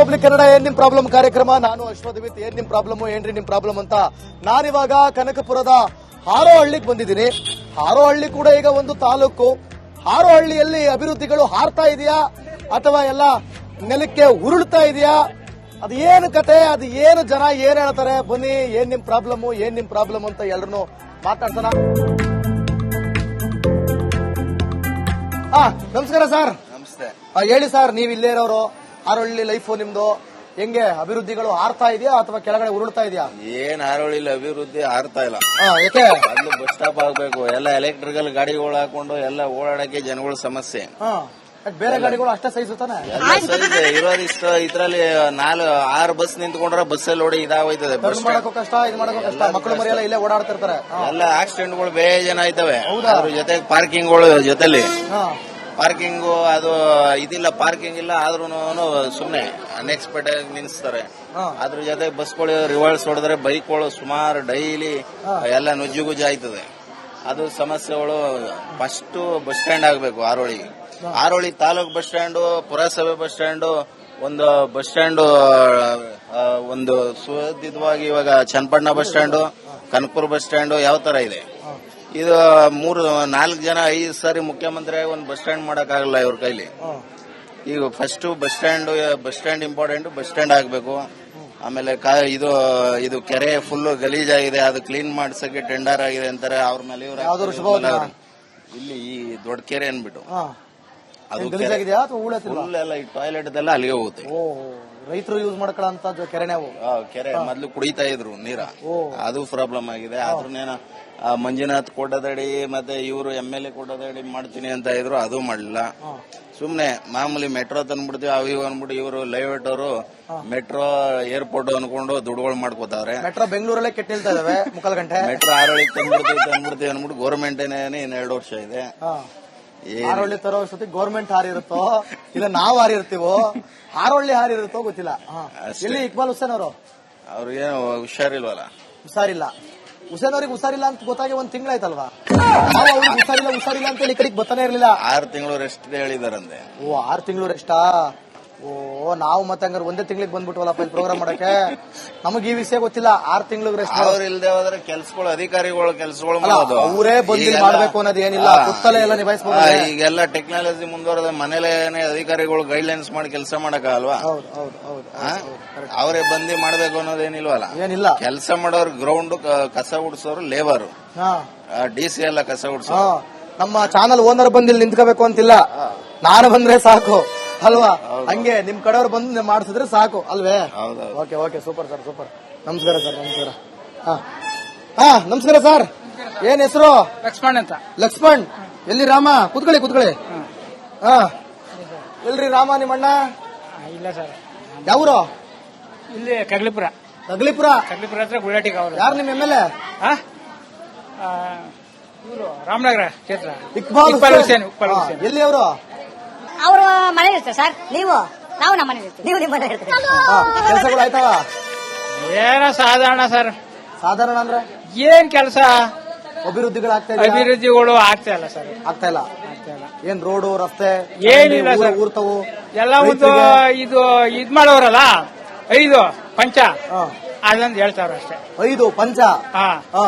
Republic Kannada ಏನ್ ನಿಮ್ problem ಕಾರ್ಯಕ್ರಮ. ನಾನು ಅಶ್ವಥ್. ಏನ್ ನಿಮ್ ಪ್ರಾಬ್ಲಮ್, ಏನ್ರಿ ನಿಮ್ ಪ್ರಾಬ್ಲಮ್ ಅಂತ. ನಾನಿವಾಗ ಕನಕಪುರದ ಹಾರೋಹಳ್ಳಿಗೆ ಬಂದಿದ್ದೀನಿ. ಹಾರೋಹಳ್ಳಿ ಕೂಡ ಈಗ ಒಂದು ತಾಲೂಕು. ಹಾರೋಹಳ್ಳಿಯಲ್ಲಿ ಅಭಿವೃದ್ಧಿಗಳು ಹಾರ್ತಾ ಇದೆಯಾ ಅಥವಾ ಎಲ್ಲ ನೆಲಕ್ಕೆ ಉರುಳ್ತಾ ಇದೆಯಾ? ಅದು ಏನು ಕತೆ, ಅದು ಏನು ಜನ ಏನ್ ಹೇಳ್ತಾರೆ, ಬನ್ನಿ ಏನ್ ನಿಮ್ ಪ್ರಾಬ್ಲಮ್ ಅಂತ ಎಲ್ಲರನ್ನು ಮಾತಾಡ್ತಾನ. ನಮಸ್ಕಾರ ಸರ್. ನಮಸ್ತೆ. ಹೇಳಿ ಸರ್, ನೀವ್ ಇಲ್ಲೇ ಇರೋರು, ಹಾರೋಹಳ್ಳಿ ಲೈಫ್ ನಿಮ್ದು ಹೆಂಗೆ? ಅಭಿವೃದ್ಧಿಗಳು ಹಾರ್ತಾ ಇದೆಯಾ ಅಥವಾ ಕೆಳಗಡೆ ಉರುಳ್ತಾ ಇದೆಯಾ? ಏನ್ ಹಾರೋಹಳ್ಳಿ ಅಭಿವೃದ್ಧಿ ಹಾರ್ತಾ ಇಲ್ಲ. ಯಾಕೆ? ಮೊದಲು ಬಸ್ ಸ್ಟಾಪ್ ಆಗ್ಬೇಕು, ಎಲ್ಲ ಎಲೆಕ್ಟ್ರಿಕಲ್ ಗಾಡಿಗಳು ಹಾಕೊಂಡು ಎಲ್ಲ ಓಡಾಡಕ್ಕೆ ಜನಗಳ ಸಮಸ್ಯೆ. ಬೇರೆ ಗಾಡಿಗಳು ಅಷ್ಟೇ ಸೈಜ್ ತಾನೆ ಎಲ್ಲ ಸೈಜ್ ಇರೋದಿಷ್ಟ. ಇದ್ರಲ್ಲಿ 4-6 ಬಸ್ ನಿಂತ್ಕೊಂಡ್ರೆ ಬಸ್ಸಲ್ಲಿ ಓಡಿ ಇದಾಗೋಯ್ತದೆ. ಬಸ್ ಮಾಡಕ್ಕೂ ಕಷ್ಟ, ಇದು ಮಾಡಕ್ಕೂ ಕಷ್ಟ. ಮಕ್ಕಳು ಮರಿ ಎಲ್ಲ ಇಲ್ಲೇ ಓಡಾಡ್ತಿರ್ತಾರೆ. ಎಲ್ಲ ಆಕ್ಸಿಡೆಂಟ್ಗಳು ಬೇಜಾನ ಆಯ್ತವೆ. ಅದ್ರ ಜೊತೆಗೆ ಪಾರ್ಕಿಂಗ್ಗಳು ಜೊತೆಲಿ ಪಾರ್ಕಿಂಗು ಅದು ಇದಿಲ್ಲ, ಪಾರ್ಕಿಂಗ್ ಇಲ್ಲ ಆದ್ರೂ ಸುಮ್ನೆ ಅನ್ಎಕ್ಸ್ಪೆಕ್ಟೆಡ್ ಆಗಿ ನಿಲ್ಲಿಸ್ತಾರೆ. ಅದ್ರ ಜೊತೆ ಬಸ್ಗಳು ರಿವರ್ಸ್ ಹೊಡೆದ್ರೆ ಬೈಕ್ಗಳು ಸುಮಾರು ಡೈಲಿ ಎಲ್ಲ ನುಜ್ಜುಗುಜ್ಜು ಆಯ್ತದೆ. ಅದು ಸಮಸ್ಯೆಗಳು. ಫಸ್ಟ್ ಬಸ್ ಸ್ಟ್ಯಾಂಡ್ ಆಗ್ಬೇಕು ಹಾರೋಹಳ್ಳಿಗೆ. ಹಾರೋಹಳ್ಳಿ ತಾಲೂಕ್ ಬಸ್ ಸ್ಟ್ಯಾಂಡು, ಪುರಸಭೆ ಬಸ್ ಸ್ಟ್ಯಾಂಡು, ಒಂದು ಬಸ್ ಸ್ಟ್ಯಾಂಡ್ ಒಂದು ಸುಸಜ್ಜಿತವಾಗಿ ಇವಾಗ Channapatna bus stand, Kanakapura bus stand ಯಾವ ತರ ಇದೆ. ಇದು 3-4 ಜನ 5 ಸಾರಿ ಮುಖ್ಯಮಂತ್ರಿ ಒಂದು ಬಸ್ ಸ್ಟ್ಯಾಂಡ್ ಮಾಡಕ್ಕಾಗಲ್ಲ ಇವ್ರ ಕೈಲಿ. ಈಗ first bus stand important. Bus stand ಆಗ್ಬೇಕು. ಆಮೇಲೆ ಇದು ಕೆರೆ ಫುಲ್ ಗಲೀಜಾಗಿದೆ, ಅದು ಕ್ಲೀನ್ ಮಾಡ್ಸಕ್ಕೆ ಟೆಂಡರ್ ಆಗಿದೆ ಅಂತಾರೆ. ಅವ್ರ ಮೇಲೆ ಇಲ್ಲಿ ಈ ದೊಡ್ಡ ಕೆರೆ ಅನ್ಬಿಟ್ಟು ಅದು ಫುಲ್ ಎಲ್ಲ ಈ ಟಾಯ್ಲೆಟ್ ಎಲ್ಲ ಅಲ್ಲಿಗೆ ಹೋಗುತ್ತೆ. ರೈತರು ಯೂಸ್ ಮಾಡ್ಕೊಳ್ಳೋ ಕೆರೆ ಕೆರೆ ಮೊದ್ಲು ಕುಡಿತಾ ಇದ್ರು ನೀರ, ಅದು ಪ್ರಾಬ್ಲಮ್ ಆಗಿದೆ. ಆದ್ರೂನೇನ ಮಂಜುನಾಥ್ ಕೋಟದಡಿ ಮತ್ತೆ ಇವರು MLA ಕೋಟದಡಿ ಮಾಡ್ತೀನಿ ಅಂತ ಇದ್ರು, ಅದು ಮಾಡಲಿಲ್ಲ. ಸುಮ್ನೆ ಮಾಮೂಲಿ ಮೆಟ್ರೋ ತಂದ್ಬಿಡ್ತೀವಿ ಅವು ಇವು ಅಂದ್ಬಿಟ್ಟು ಇವರು ಲೈವೇಟ್ ಅವರು ಮೆಟ್ರೋ ಏರ್ಪೋರ್ಟ್ ಅನ್ಕೊಂಡು ದುಡ್ಡುಗಳು ಮಾಡ್ಕೋತಾವ್ರೆ. ಮೆಟ್ರೋ ಬೆಂಗಳೂರಲ್ಲೇ ಕೆಟ್ಟ ನಿಲ್ತಾ ಇದಾವೆ. ಮುಕ್ಕಾಲು ಗಂಟೆ ಮೆಟ್ರೋ ಹಾರೋಹಳ್ಳಿ ತಂದ್ಬಿಡ್ತೀವಿ ಅಂದ್ಬಿಟ್ಟು ಗೌರ್ಮೆಂಟ್ ಇನ್ನು 2 ವರ್ಷ ಇದೆ. ಹಾರೋಹಳ್ಳಿ ತರೋ ಅಷ್ಟೊತ್ತಿಗೆ ಗೌರ್ಮೆಂಟ್ ಹಾರಿರುತ್ತೋ ಇಲ್ಲ ನಾವು ಹಾರಿರ್ತೀವೋ, ಹಾರೋಹಳ್ಳಿ ಹಾರಿರುತ್ತೋ ಗೊತ್ತಿಲ್ಲ. ಎಲ್ಲಿ ಇಕ್ಬಾಲ್ ಹುಸೇನ್ ಅವರು? ಅವ್ರಿಗೇನು ಹುಷಾರಿಲ್ವಲ್ಲ? ಹುಷಾರಿಲ್ಲ. ಹುಸೇನ್ ಅವ್ರಿಗೆ ಹುಷಾರಿಲ್ಲ ಅಂತ ಗೊತ್ತಾಗಿ 1 ತಿಂಗಳಾಯ್ತಲ್ವಾ? ಅವ್ರಿಗೆ ಹುಷಾರಿಲ್ಲ ಅಂತ ಈ ಕಡೆಗೆ ಬರ್ತಾನೆ ಇರ್ಲಿಲ್ಲ. 6 ತಿಂಗಳು ರೆಸ್ಟ್ ಹೇಳಿದಾರಂತೆ. 6 ತಿಂಗಳು ರೆಸ್ಟಾ? ನಾವು ಮತ್ತೆ ಹಂಗಾರೆ ಒಂದೇ ತಿಂಗಳಿಗೆ ಬಂದ್ಬಿಟ್ವಲ್ಲಪ್ಪ ಇಲ್ಲಿ ಪ್ರೋಗ್ರಾಮ್ ಮಾಡಕ್ಕೆ. ನಮಗೆ ಈ ವಿಷಯ ಗೊತ್ತಿಲ್ಲ. 6 ತಿಂಗಳಿಗೆ ರೆಸ್ಟ್. ಅವ್ರು ಇಲ್ದೇ ಹೋದ್ರೆ ಕೆಲಸಗಳು ಅಧಿಕಾರಿಗಳು ಕೆಲಸಗಳು ಮಾಡೋದು, ಅವರೇ ಬಂದು ಮಾಡ್ಬೇಕು ಅನ್ನೋದು ಏನಿಲ್ಲ, ಗೊತ್ತಲೇ ಎಲ್ಲ ನಿಭಾಯಿಸಬಹುದು. ಈಗೆಲ್ಲ ಟೆಕ್ನಾಲಜಿ ಮುಂದುವರೆದ ಮನೇಲೇನೆ ಅಧಿಕಾರಿಗಳು ಗೈಡ್ಲೈನ್ಸ್ ಮಾಡಿ ಕೆಲಸ ಮಾಡಕ್ಕಾಗಲ್ವಾ? ಅವರೇ ಬಂದು ಮಾಡ್ಬೇಕು ಅನ್ನೋದೇನಿಲ್ವಲ್ಲ. ಏನಿಲ್ಲ. ಕೆಲಸ ಮಾಡೋರು ಗ್ರೌಂಡ್ ಕಸ ಗುಡಿಸೋರು ಲೇಬರ್, DC ಎಲ್ಲ ಕಸ ಗುಡಿಸೋರು. ನಮ್ಮ ಚಾನಲ್ ಓನರ್ ಬಂದು ಇಲ್ಲಿ ನಿಂತ್ಕೋಬೇಕು ಅಂತಿಲ್ಲ, ನಾನು ಬಂದ್ರೆ ಸಾಕು ಅಲ್ವಾ? ಹಂಗೆ ನಿಮ್ ಕಡೆಯವ್ರು ಬಂದು ಮಾಡಿಸಿದ್ರೆ ಸಾಕು ಅಲ್ವೇ? Okay super sir, super. ನಮಸ್ಕಾರ ಸರ್. ನಮಸ್ಕಾರ ಸರ್. ಏನ್ ಹೆಸರು? ಲಕ್ಷ್ಮಣ್ ಅಂತ. ಲಕ್ಷ್ಮಣ್. ಎಲ್ಲಿ ರಾಮ? ಕೂತ್ಕೊಳ್ಳಿ. ಎಲ್ರಿ ರಾಮ ನಿಮ್ಮಣ್ಣ? ಇಲ್ಲ ಸರ್. ಯಾವ್ರು? ಇಲ್ಲಿ ಕಗ್ಲಿಪುರ ಹತ್ರ ಗುಳ್ಳಾಟಿಗೆ. ಅವರು ಯಾರು ನಿಮ್ MLA? ಇವರು ರಾಮನಗರ ಕ್ಷೇತ್ರ. ಇಕ್ಬಾಲ್ ಹುಸೇನ್. ಎಲ್ಲಿ ಅವರು? ಅವರು ಮನೆ ಇರ್ತಾರೆ ಸರ್. ನಾವು ನಮ್ಮ ಮನೆ ಇರ್ತೀವಿ, ನೀವು ನಿಮ್ಮ ಮನೆ ಇರ್ತೀರಿ. ಕೆಲಸಗಳು ಆಯ್ತಾವ? ಏನೋ ಸಾಧಾರಣ ಸರ್. ಸಾಧಾರಣ ಅಂದ್ರೆ ಏನ್ ಕೆಲಸ? ಅಭಿವೃದ್ಧಿಗಳು ಆಗ್ತಾ ಇಲ್ಲ ಸರ್. ಆಗ್ತಾ ಇಲ್ಲ. ಏನ್ ರೋಡು ರಸ್ತೆ ಏನಿಲ್ಲ ಸರ್. ಊರ್ತವು ಎಲ್ಲ ಒಂದು ಇದ್ ಮಾಡೋರಲ್ಲ 5 ಪಂಚ ಅದಂತ ಹೇಳ್ತಾರ ಅಷ್ಟೇ. 5 ಪಂಚ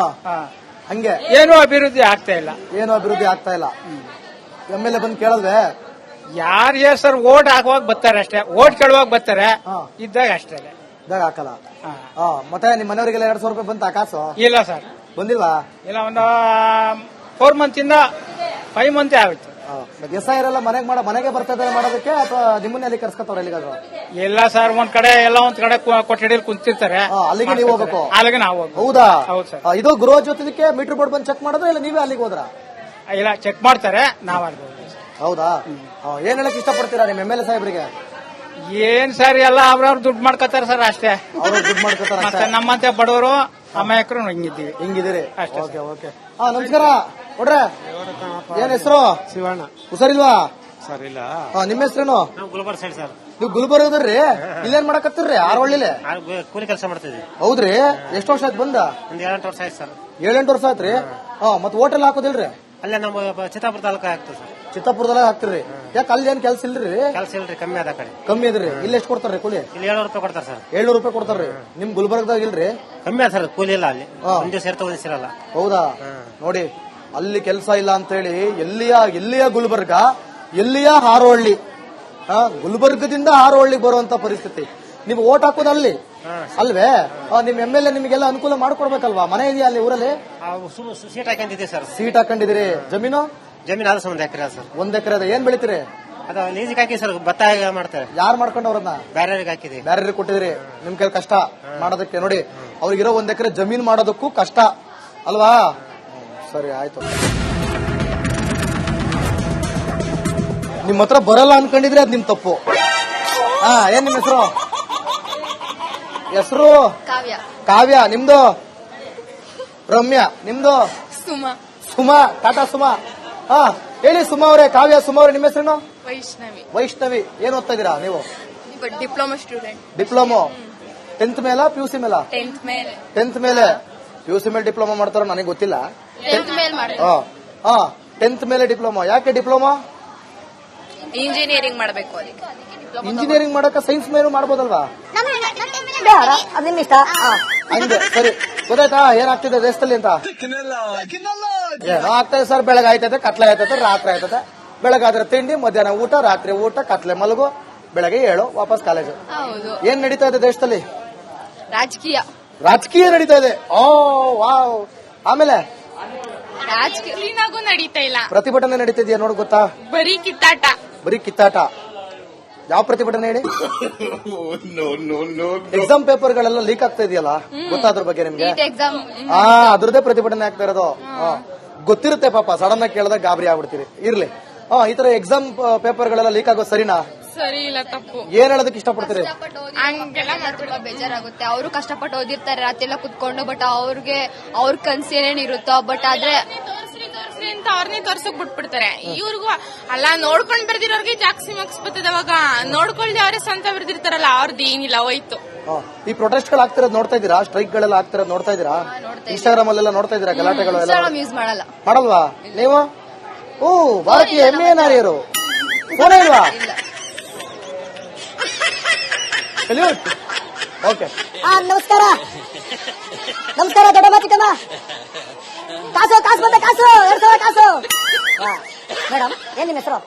ಹಂಗೆ ಏನು ಅಭಿವೃದ್ಧಿ ಆಗ್ತಾ ಇಲ್ಲ. MLA ಬಂದು ಕೇಳಲ್ವೇ? ಯಾರಿಗೆ ಸರ್ ಓಟ್ ಹಾಕುವಾಗ ಬರ್ತಾರೆ ಅಷ್ಟೇ, ಓಟ್ ಕೇಳುವಾಗ ಬರ್ತಾರೆ, ಇದ್ದಾಗ ಅಷ್ಟೇ. ಇದ್ದಾಗ ಹಾಕಲ್ಲ. ಮತ್ತೆ ನಿಮ್ ಮನೆಯವರಿಗೆಲ್ಲ 200 ರೂಪಾಯಿ ಬಂತ ಕಾಸು? ಇಲ್ಲ ಸರ್, ಬಂದಿಲ್ವಾ? ಇಲ್ಲ, ಒಂದು 4 ಮಂತಿಂದ 5 ಮಂತ್ ಆಗುತ್ತೆ. ಎಸ್ಐರೆಲ್ಲ ಮನೆಗೆ ಬರ್ತಾ ಇದ್ದಾರೆ ಮಾಡೋದಕ್ಕೆ ಅಥವಾ ನಿಮ್ಮನ್ನೇ ಅಲ್ಲಿ ಕರ್ಸ್ಕೊತಾವ್ರ ಎಲ್ಲಿಗಾದ್ರು? ಇಲ್ಲ ಸರ್, ಒಂದ್ ಕಡೆ ಕೊಠಡಿಯಲ್ಲಿ ಕುಂತಿರ್ತಾರೆ, ಅಲ್ಲಿಗೆ ನೀವು ಹೋಗ್ಬೇಕು. ಅಲ್ಲಿಗೆ ನಾವು ಹೋಗ್ಬೇಕು. ಹೌದಾ? ಹೌದು ಸರ್. ಇದು ಗೃಹ ಜೊತೆಗೆ ಮೀಟರ್ ಬೋರ್ಡ್ ಬಂದು ಚೆಕ್ ಮಾಡಿದ್ರೆ ಇಲ್ಲ ನೀವೇ ಅಲ್ಲಿಗೆ ಹೋದ್ರ? ಇಲ್ಲ, ಚೆಕ್ ಮಾಡ್ತಾರೆ, ನಾವ್ ಅಲ್ಲಿ. ಹೌದಾ? ಏನ್ ಹೇಳಕ್ ಇಷ್ಟಪಡ್ತೀರಾ ನಿಮ್ MLA ಸಾಹೇಬ್ರಿಗೆ? ಏನ್ ಸರ್, ಎಲ್ಲ ಅವ್ರವ್ರು ದುಡ್ಡು ಮಾಡ್ಕೋತಾರ ಸರ್ ಅಷ್ಟೇ. ದುಡ್ಡು ಮಾಡ್ಕೋತಾರ. ನಮ್ಮಂತೆ ಬಡವರು ಅಮಾಯಕರು ಹಿಂಗಿದ್ದೀರಿ ಅಷ್ಟೇ. ನಮಸ್ಕಾರ ಕೊಡ್ರೆ. ಏನ್ ಹೆಸರು? ಶಿವಣ್ಣ. ಹುಷಾರಿಲ್ವಾ? ಸರ್ ಇಲ್ಲ. ನಿಮ್ಮ ಹೆಸರೇನು? Gulbarga side sir. ನೀವು ಗುಲ್ಬರ್ಗದ್ರಿ? ಇಲ್ಲೇನ್ ಮಾಡಕತ್ತಿರ್ರಿ? ಹಾರೋಹಳ್ಳಿಲಿ ಕೂಲಿ ಕೆಲಸ ಮಾಡ್ತಿದ್ವಿ. ಹೌದ್ರಿ? ಎಷ್ಟು ವರ್ಷ ಆಯ್ತು ಬಂದ? ಒಂದ್ 7-8 ವರ್ಷ ಆಯ್ತು ಸರ್. 7-8 ವರ್ಷ ಆಯ್ತ್ರಿ. ಮತ್ ಹೋಟೆಲ್ ಹಾಕೋದಿಲ್ರಿ? ಅಲ್ಲೇ ನಮ್ಮ ಚಿತ್ತಾಪುರ ತಾಲೂಕು ಆಗ್ತದೆ ಸರ್. ಚಿತ್ತಾಪುರದಾಗ ಹಾಕ್ತಿರಿ. ಯಾಕೆ ಅಲ್ಲಿ ಏನ್ ಕೆಲ್ಸ ಇಲ್ರಿ? ಕೆಲಸ ಇಲ್ರಿ, ಕಮ್ಮಿ ಅದ ಕಡೆ. ಕಮ್ಮಿ ಅದ್ರಿ. ಇಲ್ಲಿ ಎಷ್ಟು ಕೊಡ್ತಾರ್ರಿ ಕೂಲಿ? ಇಲ್ಲಿ 700 ರೂಪಾಯಿ ಕೊಡ್ತಾರೆ ಸರ್. 700 ರೂಪಾಯಿ ಕೊಡ್ತಾರ್ರಿ. ನಿಮ್ ಗುಲ್ಬರ್ಗದಾಗ ಇಲ್ರಿ? ಕಮ್ಮಿ ಅದ ಸರ್ ಕೂಲಿ ಇಲ್ಲ ಅಲ್ಲಿ. ಒಂದ್ ದಿವಸ ಇರ್ತಾ ಒಂದ್ ದಿವಸ ಇರಲ್ಲ. ಹೌದಾ? ನೋಡಿ, ಅಲ್ಲಿ ಕೆಲಸ ಇಲ್ಲ ಅಂತ ಹೇಳಿ ಎಲ್ಲಿಯ ಗುಲ್ಬರ್ಗ, ಎಲ್ಲಿಯ ಹಾರೋಹಳ್ಳಿ, ಗುಲ್ಬರ್ಗದಿಂದ ಹಾರೋಹಳ್ಳಿಗೆ ಬರುವಂತ ಪರಿಸ್ಥಿತಿ. ನೀವು ಓಟ್ ಹಾಕೋದು ಅಲ್ಲಿ ಅಲ್ವೇ? ನಿಮ್ MLA ನಿಮಗೆಲ್ಲ ಅನುಕೂಲ ಮಾಡ್ಕೊಡ್ಬೇಕಲ್ವಾ? ಮನೆ ಇದೆಯಾ ಅಲ್ಲಿ ಊರಲ್ಲಿ? ಸೀಟ್ ಹಾಕೊಂಡಿದ್ದೀವಿ ಸರ್. ಸೀಟ್ ಹಾಕೊಂಡಿದಿರಿ. ಜಮೀನು ಆದ 1 ಎಕರೆ ಸರ್. 1 ಎಕರೆ ಅದ. ಏನ್ ಬೆಳಿತೀರಿ? ಅದು ಲೀಸಿಗೆ ಹಾಕಿ ಸರ್, ಭತ್ತ ಮಾಡ್ತಾರೆ. ಯಾರು ಮಾಡ್ಕೊಂಡವ್ರನ್ನ? ಬೇರೆಯವ್ರಿಗೆ ಹಾಕಿದ್ವಿ. ಬೇರೆ ಕೊಟ್ಟಿದಿರಿ. ನಿಮ್ ಕೈ ಕಷ್ಟ ಮಾಡೋದಕ್ಕೆ. ನೋಡಿ, ಅವ್ರಿಗಿರೋ 1 ಎಕರೆ ಜಮೀನ್ ಮಾಡೋದಕ್ಕೂ ಕಷ್ಟ ಅಲ್ವಾ? ಸರಿ, ಆಯ್ತು. ನಿಮ್ ಹತ್ರ ಬರಲ್ಲ ಅನ್ಕೊಂಡಿದ್ರೆ ಅದ್ ನಿಮ್ ತಪ್ಪು. ಏನ್ ನಿಮ್ ಹೆಸರು? ಕಾವ್ಯ. ನಿಮ್ದು? ರಮ್ಯಾ. ನಿಮ್ದು? ಸುಮಾ. ಟಾಟಾ ಸುಮಾ. ಹೇಳಿ ಸುಮಾ ಅವರೇ. ಕಾವ್ಯ, ಸುಮಾ ಅವ್ರೆ, ನಿಮ್ಮ ಹೆಸರೇನು? ವೈಷ್ಣವಿ. ಏನ್ ಓದ್ತಾ ಇದೀರಾ ನೀವು? Diploma student. ಡಿಪ್ಲೊಮೋ 10th ಮೇಲ PUC ಮೇಲ? 10th ಮೇಲೆ. PUC ಮೇಲೆ ಡಿಪ್ಲೊಮಾ ಮಾಡ್ತಾರ ನನಗೆ ಗೊತ್ತಿಲ್ಲ. 10th ಮೇಲೆ ಡಿಪ್ಲೊಮಾ. ಯಾಕೆ ಡಿಪ್ಲೊಮಾ? ಇಂಜಿನಿಯರಿಂಗ್ ಮಾಡಬೇಕು. ಇಂಜಿನಿಯರಿಂಗ್ ಮಾಡಕ ಸೈನ್ಸ್ ಮೇಲೂ ಮಾಡ್ಬೋದಲ್ವಾ? ಅದ್ ನಿಮ್ ಇಷ್ಟ. ಹಂಗೆ. ಸರಿ, ಗೊತ್ತಾಯ್ತಾ ಏನಾಗ್ತಿದೆ ದೇಶದಲ್ಲಿ ಅಂತ? ಏನೋ ಆಗ್ತದೆ ಸರ್. ಬೆಳಗ್ಗೆ ಆಯ್ತದೆ, ಕತ್ಲೆ ಆಯ್ತದೆ, ರಾತ್ರಿ ಆಯ್ತದೆ. ಬೆಳಗಾದ್ರೆ ತಿಂಡಿ, ಮಧ್ಯಾಹ್ನ ಊಟ, ರಾತ್ರಿ ಊಟ, ಕತ್ಲೆ ಮಲಗು, ಬೆಳಗ್ಗೆ 7 ವಾಪಸ್ ಕಾಲೇಜು. ಏನ್ ನಡೀತಾ ಇದೆ ದೇಶದಲ್ಲಿ? ರಾಜಕೀಯ ನಡೀತಾ ಇದೆ. ವಾವ್. ಆಮೇಲೆ ರಾಜಕೀಯ ನಡೀತಾ ಇಲ್ಲ. ಪ್ರತಿಭಟನೆ ನಡೀತಿದ್ಯಾ ನೋಡ್, ಗೊತ್ತಾ? ಬರೀ ಕಿತ್ತಾಟ. ಯಾವ ಪ್ರತಿಭಟನೆ ಹೇಳಿ? ಎಕ್ಸಾಮ್ ಪೇಪರ್ಗಳೆಲ್ಲ ಲೀಕ್ ಆಗ್ತಾ ಇದೆಯಲ್ಲ, ಗೊತ್ತಾದ್ರ ಬಗ್ಗೆ ನಿಮ್ಗೆ? ಅದ್ರದ್ದೇ ಪ್ರತಿಭಟನೆ ಆಗ್ತಾ ಇರೋದು. ಗೊತ್ತಿರುತ್ತೆ ಪಾಪ, ಸಡನ್ ಆಗಿ ಕೇಳಿದಾಗ ಗಾಬರಿ ಆಗ್ಬಿಡ್ತೀರಿ. ಇರ್ಲಿ. ಈ ತರ ಎಕ್ಸಾಮ್ ಪೇಪರ್ಗಳೆಲ್ಲ ಲೀಕ್ ಆಗೋದು ಸರಿನಾ? ಸರಿ ಇಲ್ಲ, ತಪ್ಪು. ಏನ್ ಹೇಳೋದಕ್ಕೆ ಇಷ್ಟಪಡ್ತೀರಿ? ಹಂಗೆಲ್ಲ ಮಾಡ್ಬಿಟ್ಟು ಬೇಜಾರಾಗುತ್ತೆ. ಅವರು ಕಷ್ಟಪಟ್ಟು ಓದಿರ್ತಾರೆ ರಾತ್ರಿ ಎಲ್ಲ ಕುತ್ಕೊಂಡು. ಬಟ್ ಅವ್ರ ಕನ್ಸು ಏನೇನಿರುತ್ತೋ, ಬಟ್ ಆದ್ರೆ ಅಂತ ಅವ್ರನ್ನೇ ತೋರ್ಸಕ್ ಬಿಟ್ಬಿಡ್ತಾರೆ. ಇವ್ರಿಗೂ ಅಲ್ಲ, ನೋಡ್ಕೊಂಡ್ ಬರ್ದಿರೋರ್ಗೆ ಜಾಸ್ತಿ ಮಾರ್ಕ್ಸ್ ಬರ್ತದೆ. ಅವಾಗ ನೋಡ್ಕೊಳ್ದೆ ಅವರೇ ಸ್ವಂತ ಬರ್ದಿರ್ತಾರಲ್ಲ, ಅವ್ರದ್ದು ಏನಿಲ್ಲ, ಹೋಯ್ತು. ಈ ಪ್ರೊಟೆಸ್ಟ್ ಗಳು ಆಗ್ತಿರೋದು ನೋಡ್ತಾ ಇದೀರಾ? ಸ್ಟ್ರೈಕ್ ಗಳೆಲ್ಲ ಆಗ್ತಿರೋದು ನೋಡ್ತಾ ಇದೀರಾ? ಇನ್ಸ್ಟಾಗ್ರಾಮ್ ಅಲ್ಲೆಲ್ಲ ನೋಡ್ತಾ ಇದೀರಾ? ಗಲಾಟೆಗಳು ಯೂಸ್ ಮಾಡಲ್ಲ. ಮಾಡಲ್ವಾ ನೀವು? ಭಾರತೀಯ ಹೆಮ್ಮೆಯ ನಾರಿಯರು. ಫೋನ್ ಇಲ್ವಾ? ಓಕೆ. ನಮಸ್ಕಾರ ದೊಡ್ಡಮ್ಮ ಚಿಕ್ಕಮ್ಮ. ಕಾಸು ಬಂದ ಕಾಸು 2000 ಕಾಸು. ಮೇಡಮ್, ಏನ್ ನಿಮ್ಮ ಹೆಸರು?